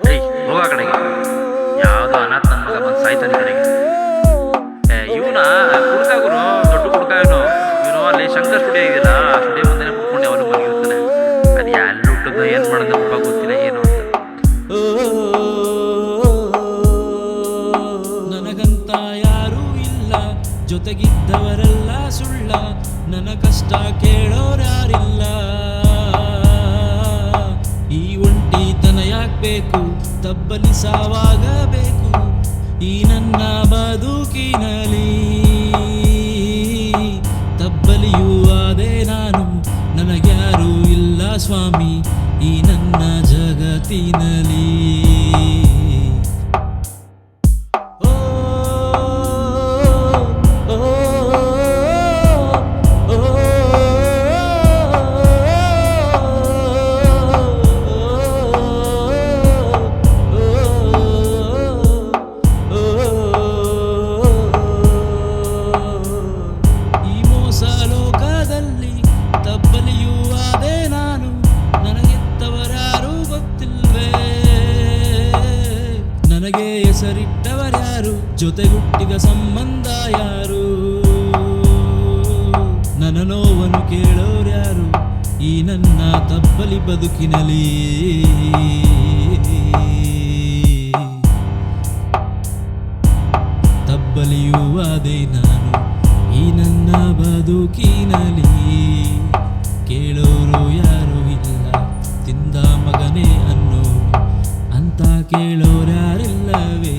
ಏಯ್ ಹೋಗ ಕಡೆಗೆ ಯಾವುದೋ ಅನಾಥ ನನ್ನ ಮಗ ಬಂದು ಸಾಯ್ತಾನೆ ಕಡೆಗೆ. ಇವನ ಕುಡ್ಕ ಗುರು, ದೊಡ್ಡ ಕುಡ್ಕ ಇವನು ಅಲ್ಲಿ ಶಂಕರ್ ಸ್ಟುಡಿಯೋ ಇದೆಯಲ್ಲ, ಆ ಸ್ಟುಡಿಯೋ ಮುಂದೆ ಕುತ್ಕೊಂಡು ಯಾವಾಗಲೂ ಮಲಗಿರ್ತಾನೆ. ಅದು ಎಲ್ಲಿ ಹುಟ್ಟದ ಏನು ಮಾಡೋದು ಪಾಪ ಗೊತ್ತಿಲ್ಲ ಏನು ಅಂತ. ನನಗಂತ ಯಾರೂ ಇಲ್ಲ, ಜೊತೆಗಿದ್ದವರೆಲ್ಲ ಸುಳ್ಳ, ನನ್ನ ಕಷ್ಟ ಕೇಳೋರ್ಯಾರಿಲ್ಲ. ಈ ಒಂಟಿತನ ಯಾಕಬೇಕು, ತಬ್ಬಲಿ ಸಾವಾಗಬೇಕು ಈ ನನ್ನ ಬದುಕಿನಲಿ. ತಬ್ಬಲಿಯೂ ಆದೆ ನಾನು, ನನಗ್ಯಾರೂ ಇಲ್ಲ ಸ್ವಾಮಿ ಈ ನನ್ನ ಜಗತ್ತಿನಲಿ. ಲೋಕದಲ್ಲಿ ತಬ್ಬಲಿಯೂ ಆದೆ ನಾನು, ನನಗೆತ್ತವರ್ಯಾರು ಗೊತ್ತಿಲ್ವೇ, ನನಗೆ ಹೆಸರಿಟ್ಟವರ್ಯಾರು, ಜೊತೆಗುಟ್ಟಿದ ಸಂಬಂಧ ಯಾರು, ನನ್ನ ನೋವನ್ನು ಕೇಳೋರ್ಯಾರು ಈ ನನ್ನ ತಬ್ಬಲಿ ಬದುಕಿನಲಿ. ತಬ್ಬಲಿಯೂ ಆದೆ ನಾನು ಈ ನನ್ನ ಬದುಕಿನಲಿ. ಕೇಳೋರು ಯಾರು ಇಲ್ಲ, ತಿಂದ ಮಗನೇ ಅನ್ನೋರು ಅಂತ ಕೇಳೋರ್ಯಾರಿಲ್ಲವೇ.